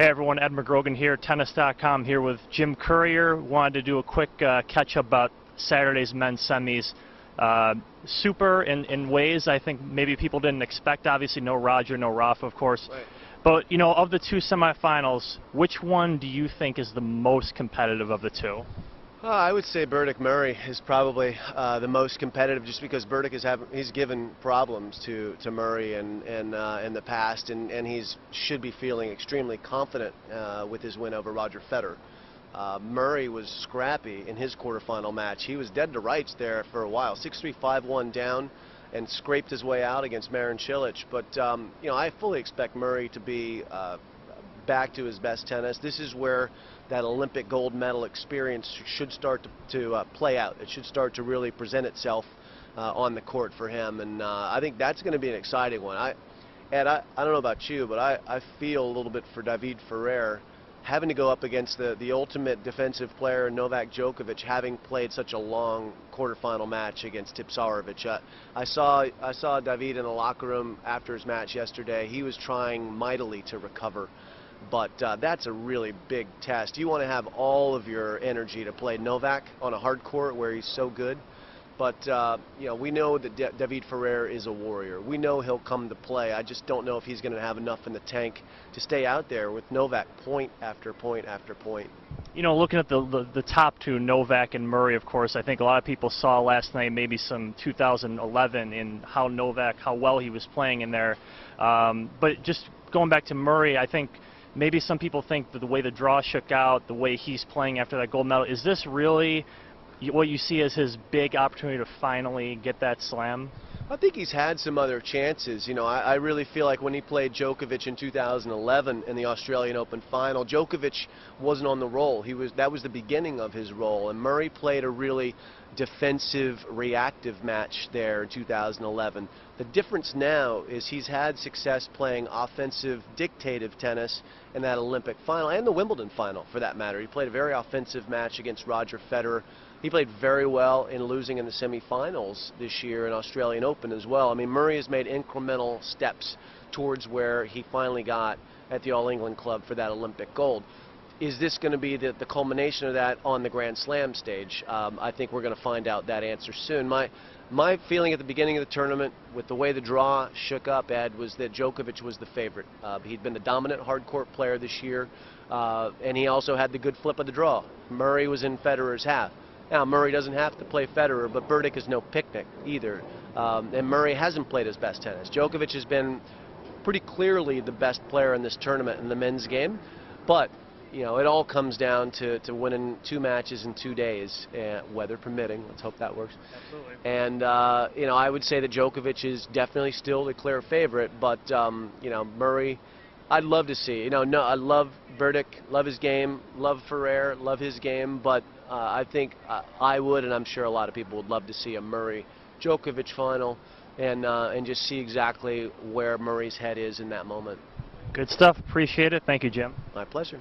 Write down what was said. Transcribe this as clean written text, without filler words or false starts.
Hey everyone, Ed McGrogan here, Tennis.com, here with Jim Courier. Wanted to do a quick catch-up about Saturday's men's semis. Super in ways I think maybe people didn't expect. Obviously no Roger, no Rafa, of course. Right. But, you know, of the two semifinals, which one do you think is the most competitive of the two? I would say Berdych-Murray is probably the most competitive, just because Berdych he's given problems to Murray in the past, and should be feeling extremely confident with his win over Roger Federer. Murray was scrappy in his quarterfinal match. He was dead to rights there for a while, 6-3, 5-1 down, and scraped his way out against Marin Cilic. But you know, I fully expect Murray to be back to his best tennis. This is where that Olympic gold medal experience should start to play out. It should start to really present itself on the court for him, and I think that's going to be an exciting one. I don't know about you, but I feel a little bit for David Ferrer having to go up against the ultimate defensive player, Novak Djokovic, having played such a long quarterfinal match against Tipsarevic. I saw David in the locker room after his match yesterday. He was trying mightily to recover. But that's a really big test. You want to have all of your energy to play Novak on a hard court where he's so good. But you know, we know that David Ferrer is a warrior. We know he'll come to play. I just don't know if he's going to have enough in the tank to stay out there with Novak point after point after point. You know, looking at the top two, Novak and Murray, of course, I think a lot of people saw last night maybe some 2011 in how well he was playing in there. But just going back to Murray, I think maybe some people think that the way the draw shook out, the way he's playing after that gold medal, is this really what you see as his big opportunity to finally get that slam? I think he's had some other chances. You know, I really feel like when he played Djokovic in 2011 in the Australian Open final, Djokovic wasn't on the roll. That was the beginning of his role, and Murray played a really defensive, reactive match there in 2011. The difference now is he's had success playing offensive, dictative tennis in that Olympic final and the Wimbledon final, for that matter. He played a very offensive match against Roger Federer. He played very well in losing in the semifinals this year in Australian Open as well. I mean, Murray has made incremental steps towards where he finally got at the All England Club for that Olympic gold. Is this going to be the culmination of that on the Grand Slam stage? I think we're going to find out that answer soon. My feeling at the beginning of the tournament, with the way the draw shook up, Ed, was that Djokovic was the favorite. He'd been the dominant hardcourt player this year, and he also had the good flip of the draw. Murray was in Federer's half. Now, Murray doesn't have to play Federer, but Berdych is no picnic either. And Murray hasn't played his best tennis. Djokovic has been pretty clearly the best player in this tournament in the men's game. But, you know, it all comes down to winning 2 matches in 2 days, weather permitting. Let's hope that works. Absolutely. And, you know, I would say that Djokovic is definitely still the clear favorite. But, you know, Murray, I'd love to see. You know, no, I love Berdych, love his game, love Ferrer, love his game. But I think I would, and I'm sure a lot of people would love to see a Murray-Djokovic final and just see exactly where Murray's head is in that moment. Good stuff. Appreciate it. Thank you, Jim. My pleasure.